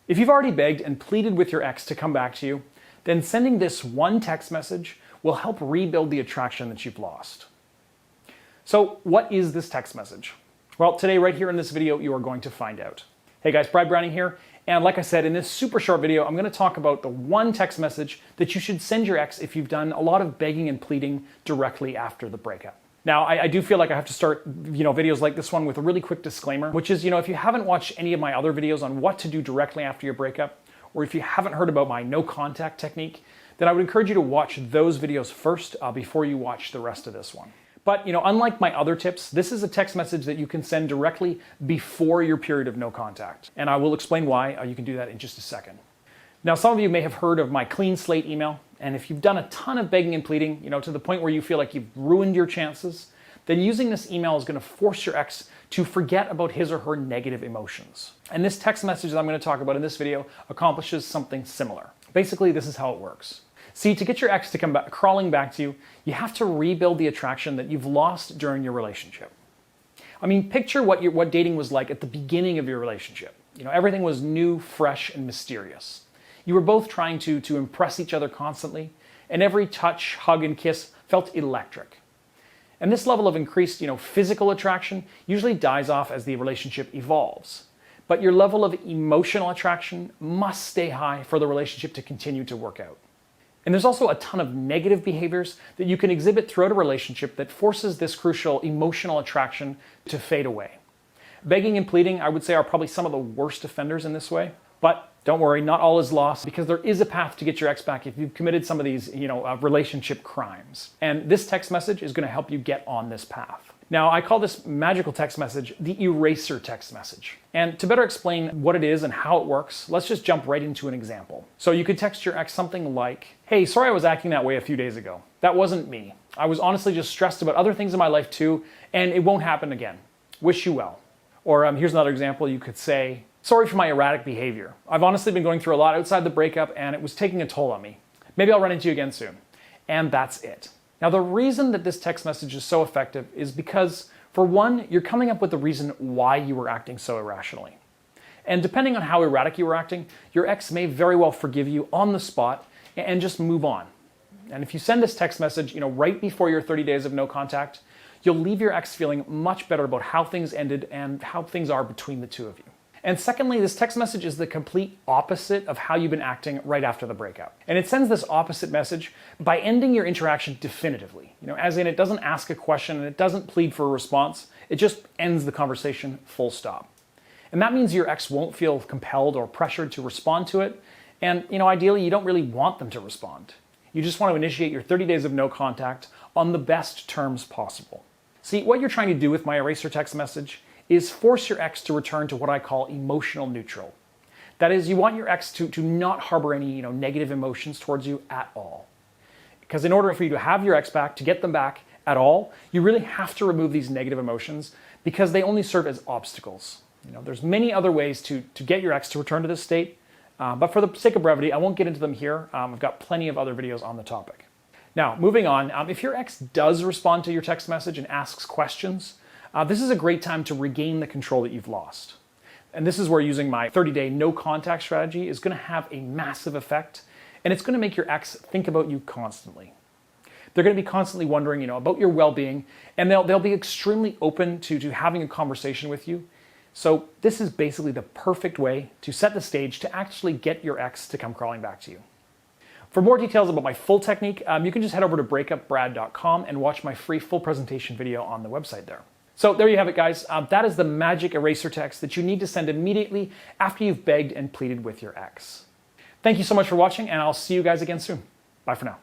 If you've already begged and pleaded with your ex to come back to you, then sending this one text message will help rebuild the attraction that you've lost. So what is this text message? Well, today right here in this video, you are going to find out. Hey guys, Brad Browning here. And like I said, in this super short video, I'm going to talk about the one text message that you should send your ex if you've done a lot of begging and pleading directly after the breakup. Now, I do feel like I have to start, videos like this one with a really quick disclaimer, which is, if you haven't watched any of my other videos on what to do directly after your breakup, or if you haven't heard about my no contact technique, then I would encourage you to watch those videos first before you watch the rest of this one. But, unlike my other tips, this is a text message that you can send directly before your period of no contact. And I will explain why. You can do that in just a second. Now, some of you may have heard of my clean slate email. And if you've done a ton of begging and pleading, to the point where you feel like you've ruined your chances, then using this email is going to force your ex to forget about his or her negative emotions. And this text message that I'm going to talk about in this video accomplishes something similar. Basically, this is how it works. See, to get your ex to come back, crawling back to you, you have to rebuild the attraction that you've lost during your relationship. I mean, picture what dating was like at the beginning of your relationship. Everything was new, fresh, and mysterious. You were both trying to impress each other constantly, and every touch, hug, and kiss felt electric. And this level of increased, physical attraction usually dies off as the relationship evolves. But your level of emotional attraction must stay high for the relationship to continue to work out. And there's also a ton of negative behaviors that you can exhibit throughout a relationship that forces this crucial emotional attraction to fade away. Begging and pleading, I would say, are probably some of the worst offenders in this way. But don't worry, not all is lost, because there is a path to get your ex back if you've committed some of these, relationship crimes. And this text message is going to help you get on this path. Now, I call this magical text message the eraser text message. And to better explain what it is and how it works, let's just jump right into an example. So you could text your ex something like, "Hey, sorry I was acting that way a few days ago. That wasn't me. I was honestly just stressed about other things in my life too, and it won't happen again. Wish you well." Or here's another example. You could say, "Sorry for my erratic behavior. I've honestly been going through a lot outside the breakup and it was taking a toll on me. Maybe I'll run into you again soon." And that's it. Now, the reason that this text message is so effective is because, for one, you're coming up with the reason why you were acting so irrationally. And depending on how erratic you were acting, your ex may very well forgive you on the spot and just move on. And if you send this text message, right before your 30 days of no contact, you'll leave your ex feeling much better about how things ended and how things are between the two of you. And secondly, this text message is the complete opposite of how you've been acting right after the breakup. And it sends this opposite message by ending your interaction definitively. As in, it doesn't ask a question and it doesn't plead for a response. It just ends the conversation full stop. And that means your ex won't feel compelled or pressured to respond to it. And, ideally, you don't really want them to respond. You just want to initiate your 30 days of no contact on the best terms possible. See, what you're trying to do with my eraser text message is force your ex to return to what I call emotional neutral. That is, you want your ex to not harbor any negative emotions towards you at all. Because in order for you to have your ex back, to get them back at all, you really have to remove these negative emotions because they only serve as obstacles. There's many other ways to get your ex to return to this state, but for the sake of brevity, I won't get into them here. I've got plenty of other videos on the topic. Now, moving on, if your ex does respond to your text message and asks questions, this is a great time to regain the control that you've lost. And this is where using my 30-day no contact strategy is going to have a massive effect, and it's going to make your ex think about you constantly. They're going to be constantly wondering, about your well-being, and they'll be extremely open to having a conversation with you. So this is basically the perfect way to set the stage to actually get your ex to come crawling back to you. For more details about my full technique, you can just head over to breakupbrad.com and watch my free full presentation video on the website there. So there you have it, guys. That is the magic eraser text that you need to send immediately after you've begged and pleaded with your ex. Thank you so much for watching, and I'll see you guys again soon. Bye for now.